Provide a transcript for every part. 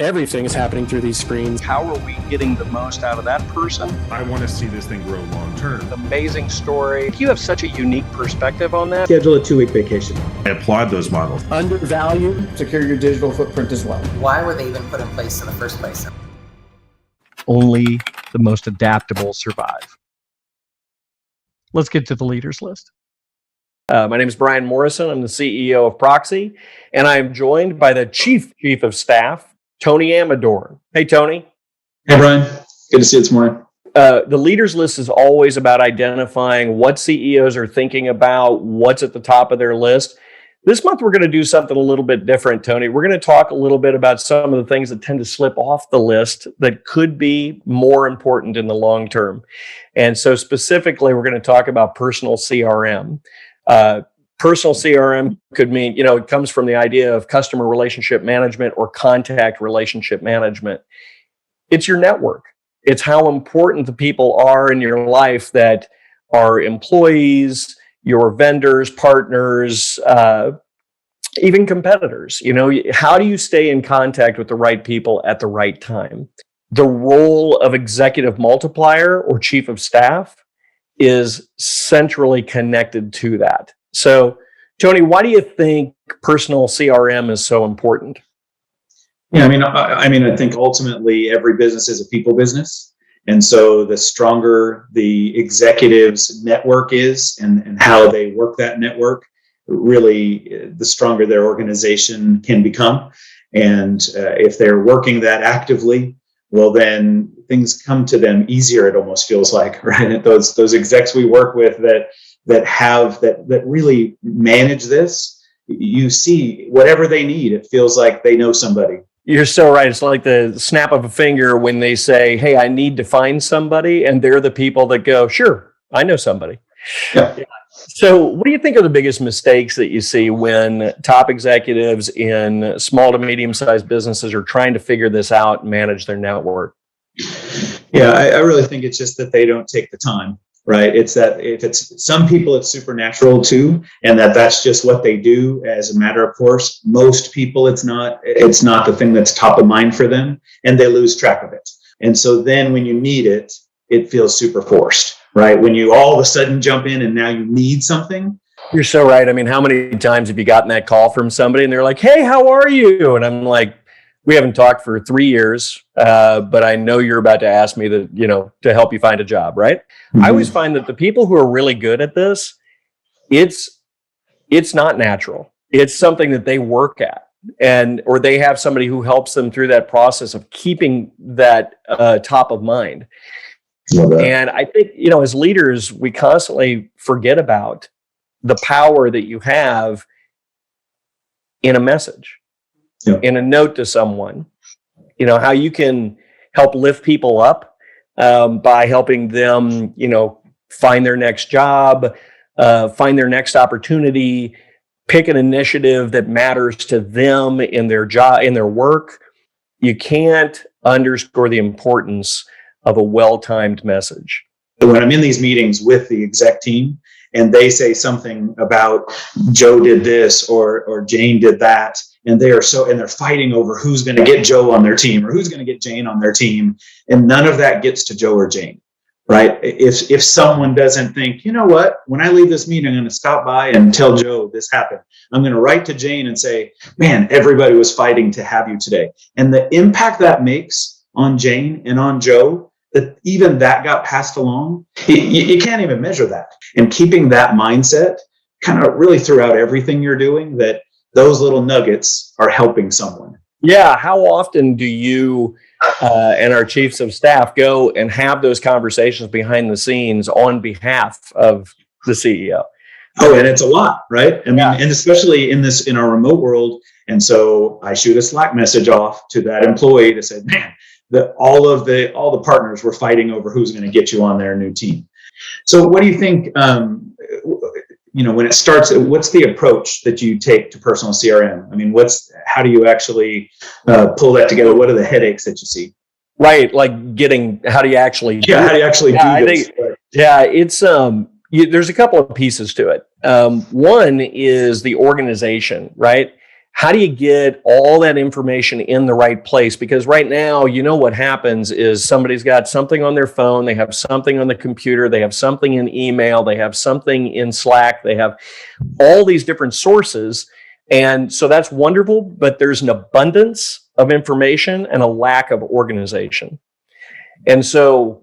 Everything is happening through these screens. How are we getting the most out of that person? I want to see this thing grow long term. Amazing story. You have such a unique perspective on that. Schedule a 2-week vacation. I applaud those models. Undervalue. Secure your digital footprint as well. Why were they even put in place in the first place? Only the most adaptable survive. Let's get to the leaders list. My name is Brian Morrison. I'm the CEO of Proxy, and I'm joined by the Chief of Staff, Tony Amador. Hey, Tony. Hey, Brian. Good to see you this morning. The leaders list is always about identifying what CEOs are thinking about, what's at the top of their list. This month, we're going to do something a little bit different, Tony. We're going to talk a little bit about some of the things that tend to slip off the list that could be more important in the long term. And so specifically, we're going to talk about personal CRM. Personal CRM could mean, it comes from the idea of customer relationship management or contact relationship management. It's your network. It's how important the people are in your life that are employees, your vendors, partners, even competitors. How do you stay in contact with the right people at the right time? The role of executive multiplier or chief of staff is centrally connected to that. So, Tony, why do you think personal CRM is so important? Yeah, I think ultimately every business is a people business. And so the stronger the executive's network is and how they work that network, really the stronger their organization can become. And if they're working that actively, well, then things come to them easier, it almost feels like, right? Those execs we work with that really manage this, you see whatever they need, it feels like they know somebody. You're so right. It's like the snap of a finger when they say, hey, I need to find somebody. And they're the people that go, sure, I know somebody. Yeah. So what do you think are the biggest mistakes that you see when top executives in small to medium-sized businesses are trying to figure this out and manage their network? Yeah, I really think it's just that they don't take the time, right? It's that if it's some people, it's supernatural too, and that's just what they do as a matter of course. Most people, it's not the thing that's top of mind for them, and they lose track of it. And so then when you need it, it feels super forced, right? When you all of a sudden jump in and now you need something. You're so right. I mean, how many times have you gotten that call from somebody and they're like, hey, how are you? And I'm like, we haven't talked for 3 years, but I know you're about to ask me to help you find a job, right? Mm-hmm. I always find that the people who are really good at this, it's not natural. It's something that they work at, or they have somebody who helps them through that process of keeping that top of mind. And I think, as leaders, we constantly forget about the power that you have in a message. Yeah. In a note to someone, how you can help lift people up by helping them, find their next job, find their next opportunity, pick an initiative that matters to them in their job, in their work. You can't underscore the importance of a well-timed message. When I'm in these meetings with the exec team and they say something about Joe did this or Jane did that, and they're fighting over who's going to get Joe on their team or who's going to get Jane on their team. And none of that gets to Joe or Jane, right? If someone doesn't think, you know what, when I leave this meeting, I'm going to stop by and tell Joe this happened. I'm going to write to Jane and say, man, everybody was fighting to have you today. And the impact that makes on Jane and on Joe, that even that got passed along, you can't even measure that. And keeping that mindset kind of really throughout everything you're doing, that those little nuggets are helping someone. Yeah. How often do you and our chiefs of staff go and have those conversations behind the scenes on behalf of the CEO? Oh, and it's a lot, right? And especially in our remote world. And so I shoot a Slack message off to that employee to say, man, all the partners were fighting over who's going to get you on their new team. So what do you think, when it starts, what's the approach that you take to personal CRM? I mean, how do you actually pull that together? What are the headaches that you see? Right. Like how do you actually do this? It's, there's a couple of pieces to it. One is the organization, right? how do you get all that information in the right place? Because right now, what happens is somebody's got something on their phone, they have something on the computer, they have something in email, they have something in Slack, they have all these different sources. And so that's wonderful, but there's an abundance of information and a lack of organization. And so,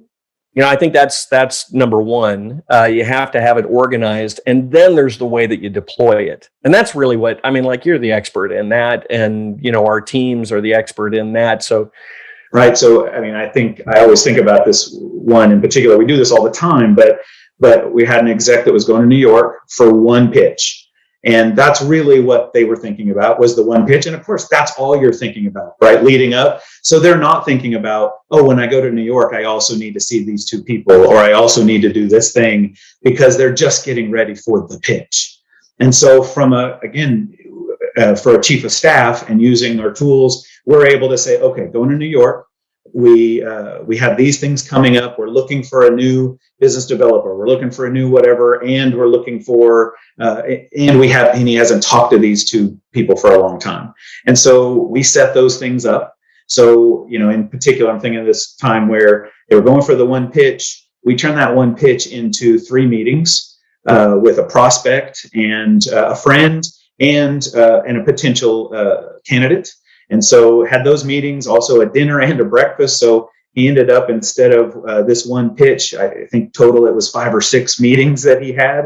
I think that's number one. You have to have it organized, and then there's the way that you deploy it. And that's really what, you're the expert in that, and, our teams are the expert in that. So, right. So, I always think about this one in particular. We do this all the time, but we had an exec that was going to New York for one pitch. And that's really what they were thinking about, was the one pitch. And of course, that's all you're thinking about, right? Leading up. So they're not thinking about, when I go to New York, I also need to see these two people, or I also need to do this thing, because they're just getting ready for the pitch. And so for a chief of staff and using our tools, we're able to say, okay, going to New York, we have these things coming up. We're looking for a new business developer. We're looking for a new whatever, and we're looking for and he hasn't talked to these two people for a long time. And so we set those things up. So in particular, I'm thinking of this time where they were going for the one pitch. We turned that one pitch into 3 meetings with a prospect and a friend and a potential candidate. And so had those meetings, also a dinner and a breakfast. So he ended up, instead of this one pitch, I think total it was 5 or 6 meetings that he had.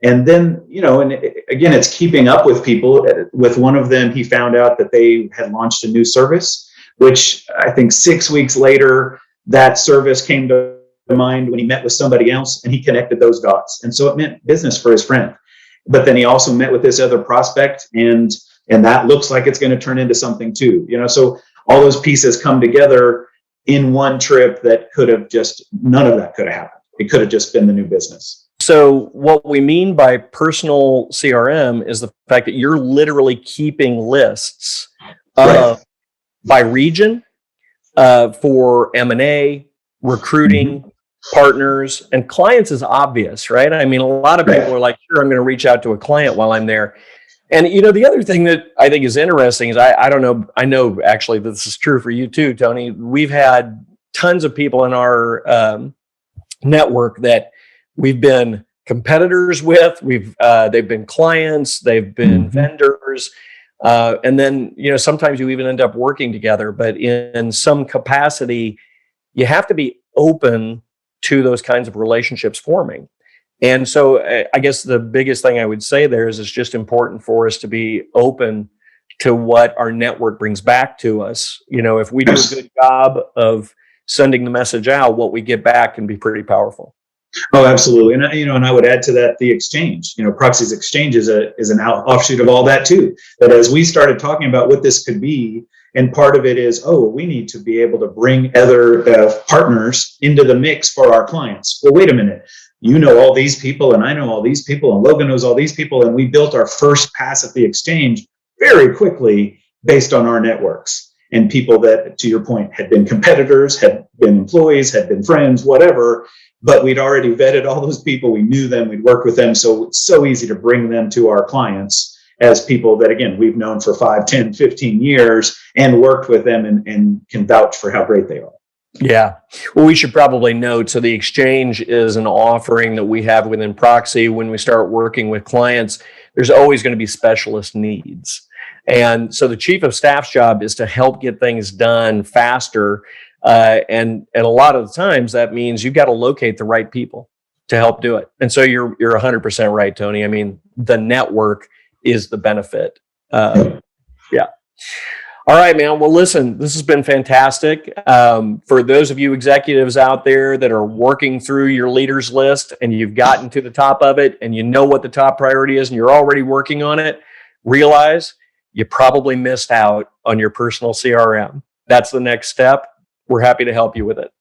And then, and again, it's keeping up with people. With one of them, he found out that they had launched a new service, which I think 6 weeks later, that service came to mind when he met with somebody else, and he connected those dots. And so it meant business for his friend. But then he also met with this other prospect, and that looks like it's going to turn into something too. So all those pieces come together in one trip that none of that could have happened. It could have just been the new business. So what we mean by personal CRM is the fact that you're literally keeping lists Right. by region for M&A, recruiting, partners, and clients is obvious, right? A lot of people are like, sure, I'm going to reach out to a client while I'm there. And, the other thing that I think is interesting is I don't know, I know actually this is true for you too, Tony. We've had tons of people in our network that we've been competitors with. They've been clients, they've been vendors. And then, sometimes you even end up working together, but in some capacity, you have to be open to those kinds of relationships forming. And so I guess the biggest thing I would say there is it's just important for us to be open to what our network brings back to us. If we do a good job of sending the message out, what we get back can be pretty powerful. Oh, absolutely. And I would add to that the exchange. Proxy's Exchange is an offshoot of all that too. That as we started talking about what this could be, and part of it is, we need to be able to bring other partners into the mix for our clients. Well, wait a minute. All these people, and I know all these people, and Logan knows all these people, and we built our first pass at the exchange very quickly based on our networks and people that, to your point, had been competitors, had been employees, had been friends, whatever. But we'd already vetted all those people. We knew them. We'd worked with them. So it's so easy to bring them to our clients as people that, again, we've known for 5, 10, 15 years and worked with them and can vouch for how great they are. Yeah. Well, we should probably note, so the exchange is an offering that we have within Proxy. When we start working with clients, there's always going to be specialist needs. And so the chief of staff's job is to help get things done faster. And a lot of the times that means you've got to locate the right people to help do it. And so you're 100% right, Tony. The network is the benefit. Yeah. All right, man. Well, listen, this has been fantastic. For those of you executives out there that are working through your leaders list and you've gotten to the top of it and you know what the top priority is and you're already working on it, realize you probably missed out on your personal CRM. That's the next step. We're happy to help you with it.